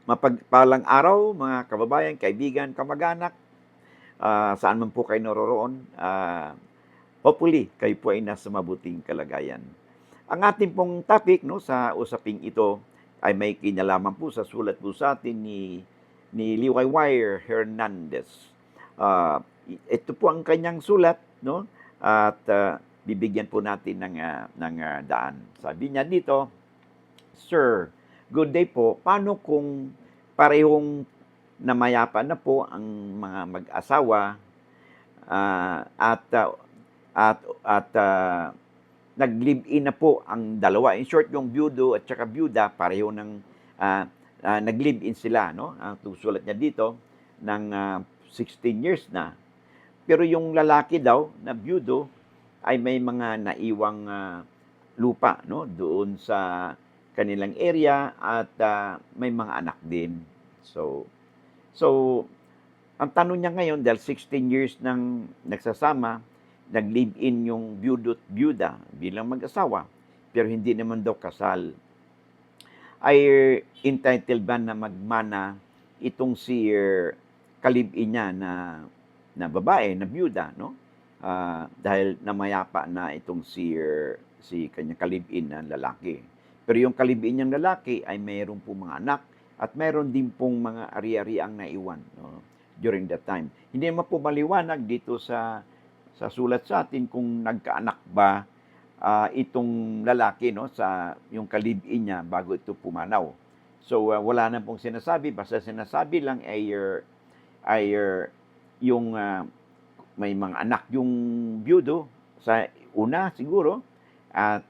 Mapagpalang araw mga kababayan, kaibigan, kamag-anak, saan man po kayo naroroon. Hopefully kayo po ay nasa mabuting kalagayan. Ang ating pong topic 'no, sa usaping ito ay may kinalaman po sa sulat po sa atin ni Liwaywire Hernandez. Ito po ang kanyang sulat 'no, at bibigyan po natin ng daan. Sabi niya dito, "Sir, good day po. Paano kung parehong namayapa na po ang mga mag-asawa, ah, at, ah, at nag-live-in na po ang dalawa. In short, yung byudo at saka byuda pareho ng nag-live-in sila, no? Ang sulat niya dito ng 16 years na. Pero yung lalaki daw na byudo ay may mga naiwang lupa, no? Doon sa kanilang area at may mga anak din. So ang tanong niya ngayon, dahil 16 years nang nagsasama, nag-live-in yung byudo't byuda bilang mag-asawa, pero hindi naman daw kasal. Ay entitled ba na magmana itong si ka-live-in niya na babae, na byuda, no? Dahil namayapa na itong si kanyang ka-live-in na lalaki. Pero yung ka-live-in niyang lalaki ay mayroon po mga anak at mayroon din pong mga ari-ariang naiwan, no, during that time. Hindi naman po maliwanag dito sa sulat sa atin kung nagkaanak ba itong lalaki, no, sa yung ka-live-in niya bago ito pumanaw. So wala na pong sinasabi, basta sinasabi lang ay yung may mga anak yung byudo sa una siguro, at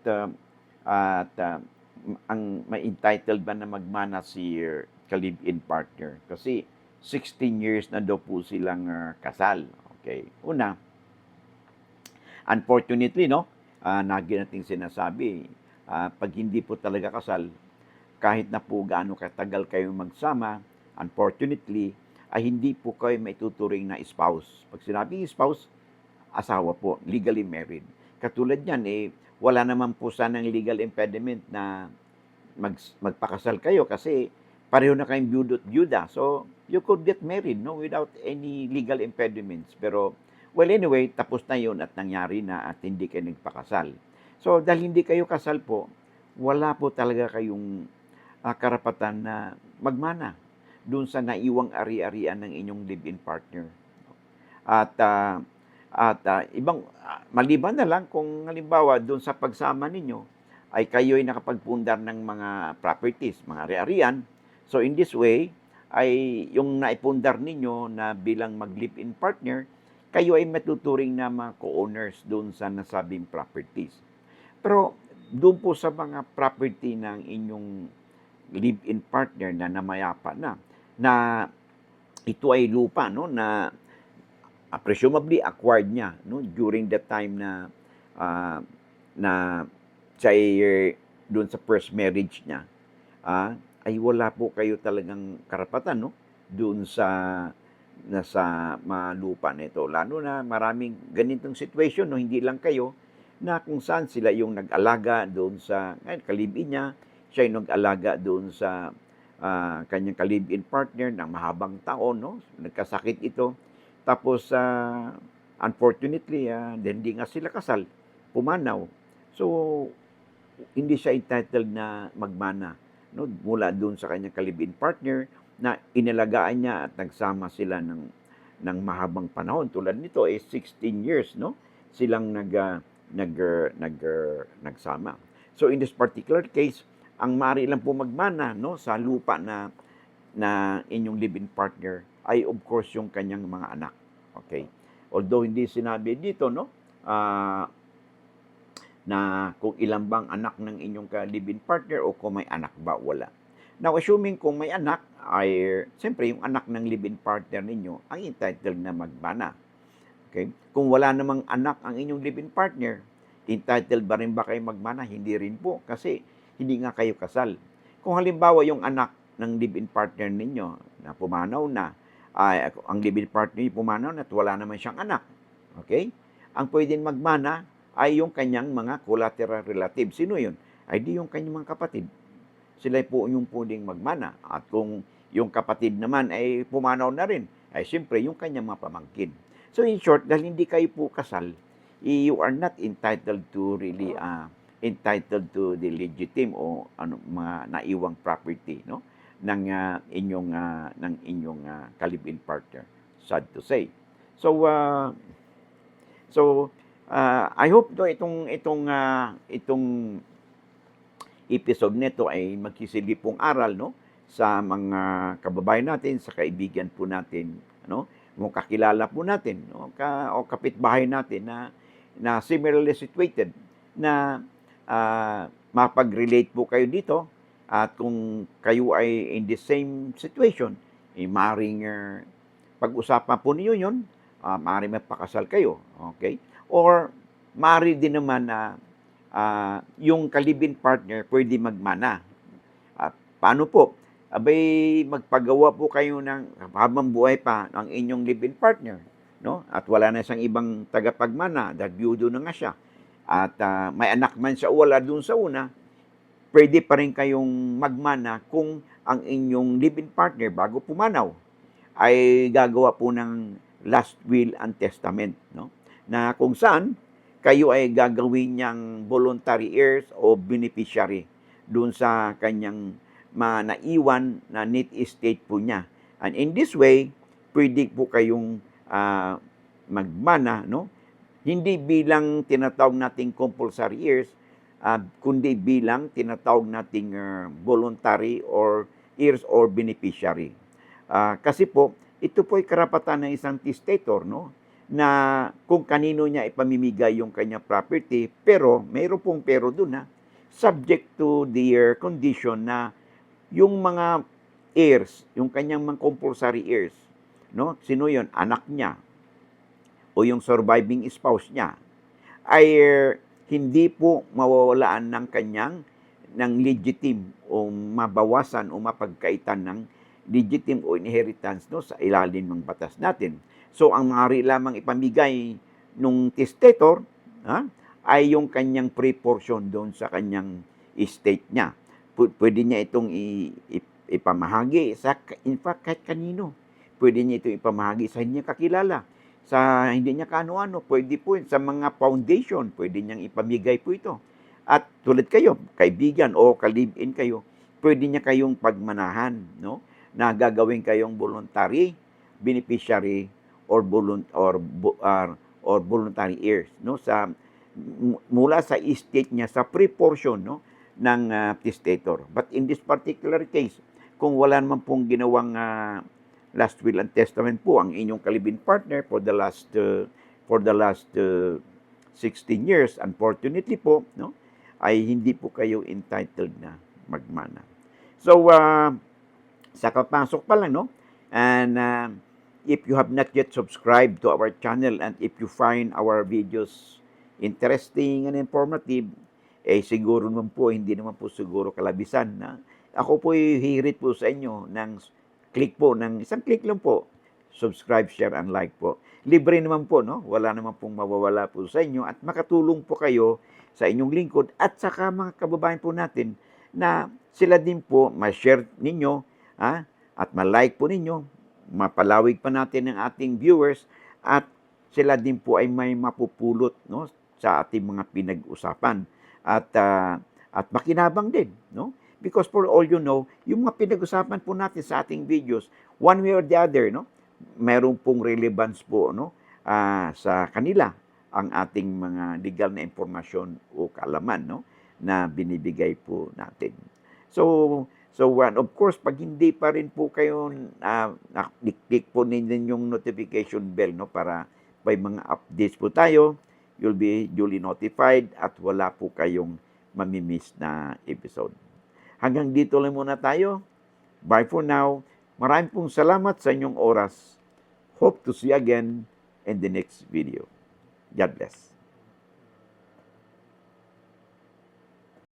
ang may entitled ba na magmana si ka-live-in partner kasi 16 years na daw po silang kasal. Okay. Una, unfortunately, no, lagi nating sinasabi, pag hindi po talaga kasal, kahit na po gaano katagal kayo magsama, unfortunately, ay hindi po kayo maituturing na spouse. Pag sinabing spouse, asawa po, legally married. Katulad niyan, wala naman po sanang legal impediment na magpakasal kayo kasi pareho na kayong byudo't byuda. So, you could get married, no, without any legal impediments. Pero, well, anyway, tapos na yun at nangyari na at hindi kayo nagpakasal. So, dahil hindi kayo kasal po, wala po talaga kayong karapatan na magmana doon sa naiwang ari-arian ng inyong live-in partner. At ibang maliban na lang kung halimbawa doon sa pagsama ninyo ay kayo ay nakapagpundar ng mga properties, mga ari-arian. So in this way, ay yung naipundar ninyo na bilang mag-live-in partner, kayo ay matuturing na mga co-owners doon sa nasabing properties. Pero doon po sa mga property ng inyong live-in partner na namayapa na ito ay lupa, no, na presumably acquired niya, no, during the time na siya ay doon sa first marriage niya, ay wala po kayo talagang karapatan, no, doon sa nasa malupa nito. Lalo na maraming ganitong situation, no, hindi lang kayo, na kung saan sila yung nag-alaga doon sa ka-live-in niya, siya yung nag-alaga doon sa kanyang ka-live-in partner ng mahabang taon, no, nagkasakit ito. Tapos, unfortunately, hindi nga sila kasal, pumanaw. So, hindi siya entitled na magmana, no, mula doon sa kanyang ka-live-in partner na inalagaan niya at nagsama sila ng mahabang panahon. Tulad nito, 16 years, no, silang nagsama. So, in this particular case, ang maaari lang po magmana, no, sa lupa na inyong live-in partner ay of course yung kanyang mga anak. Okay? Although hindi sinabi dito, no, na kung ilan bang anak ng inyong ka-live-in partner o kung may anak ba, wala. Now, assuming kung may anak, ay siyempre yung anak ng live-in partner ninyo ang entitled na magmana. Okay? Kung wala namang anak ang inyong live-in partner, entitled ba rin ba kayo magmana? Hindi rin po, kasi hindi nga kayo kasal. Kung halimbawa yung anak ng live-in partner ninyo na pumanaw na, ang live-in partner niyo pumanaw na at wala naman siyang anak. Okay? Ang pwedeng magmana ay yung kanyang mga collateral relatives. Sino yun? Ay di yung kanyang mga kapatid. Sila po yung pwedeng magmana. At kung Yung kapatid naman ay pumanaw na rin. Ay siyempre, yung kanyang mga pamangkin. So in short, dahil hindi kayo po kasal, you are not entitled to really entitled to the legitimate o mga naiwang property, no, ng inyong ka-live-in partner, sad to say. So I hope itong episode nito ay magsisilbing aral, no, sa mga kababayan natin, sa kaibigan po natin, no, kung kakilala po natin, no, o kapitbahay natin na similarly situated, na mapag-relate po kayo dito, at kung kayo ay in the same situation, maaaring pag-usapan po niyo yun, maaaring mapakasal kayo, okay? Or maaari din naman na yung ka-live-in partner pwede magmana. Paano po? Abay, magpagawa po kayo ng habang buhay pa ng inyong live-in partner, no? At wala na siyang ibang tagapagmana, dahil byudo na nga siya. At may anak man siya o wala dun sa una, pwede pa rin kayong magmana kung ang inyong live-in partner bago pumanaw ay gagawa po ng last will and testament, no? Na kung saan kayo ay gagawin niyang voluntary heirs o beneficiary doon sa kanyang naiwan na net estate po niya. And in this way, pwede po kayong magmana, no? Hindi bilang tinatawag nating compulsory heirs, kundi bilang tinatawag nating voluntary or heirs or beneficiary. Kasi po, ito po ay karapatan ng isang testator, no, na kung kanino niya ipamimigay yung kanyang property, pero mayroon pong pero doon, subject to their condition na yung mga heirs, yung kanyang mga compulsory heirs, no, sino yun? Anak niya o yung surviving spouse niya, ay hindi po mawawalaan ng legitim o mabawasan o mapagkaitan ng legitim o inheritance, no, sa ilalim ng batas natin. So ang maaari lamang ipamigay nung testator ay yung kanyang pre-portion doon sa kanyang estate niya. Pwede niya itong ipamahagi sa, in fact, kahit kanino. Pwede niya itong ipamahagi sa hindi niya kakilala, sa hindi niya kaano-ano. Pwede po sa mga foundation, pwede niyang ipamigay po ito. At tulad kayo, kaibigan o ka-live-in kayo, pwede niya kayong pagmanahan, no, na gagawin kayong voluntary beneficiary or voluntary heirs, no, sa mula sa estate niya, sa pre-portion, no, ng testator. But in this particular case, kung wala naman pong ginawang last will and testament po ang inyong ka-live-in partner for the last 16 years, unfortunately po, no, ay hindi po kayo entitled na magmana. So sa kapasok pa lang, no, and if you have not yet subscribed to our channel, and if you find our videos interesting and informative, siguro naman po, hindi naman po siguro kalabisan na ako po hihirit po sa inyo ng isang click lang po, subscribe, share, and like po. Libre naman po, no? Wala naman pong mawawala po sa inyo, at makatulong po kayo sa inyong lingkod at saka mga kababayan po natin na sila din po ma-share ninyo, at ma-like po ninyo, mapalawig pa natin ang ating viewers, at sila din po ay may mapupulot, no, sa ating mga pinag-usapan, at makinabang din, no? Because for all you know, yung mga pinag-usapan po natin sa ating videos, one way or the other, no, mayroon pong relevance po, no, sa kanila ang ating mga legal na impormasyon o kaalaman, no, na binibigay po natin. So of course, pag hindi pa rin po kayo click po ninyo yung notification bell, no, para may mga updates po tayo, you'll be duly notified at wala po kayong mamimiss na episode. Hanggang dito lang muna tayo. Bye for now. Maraming pong salamat sa inyong oras. Hope to see you again in the next video. God bless.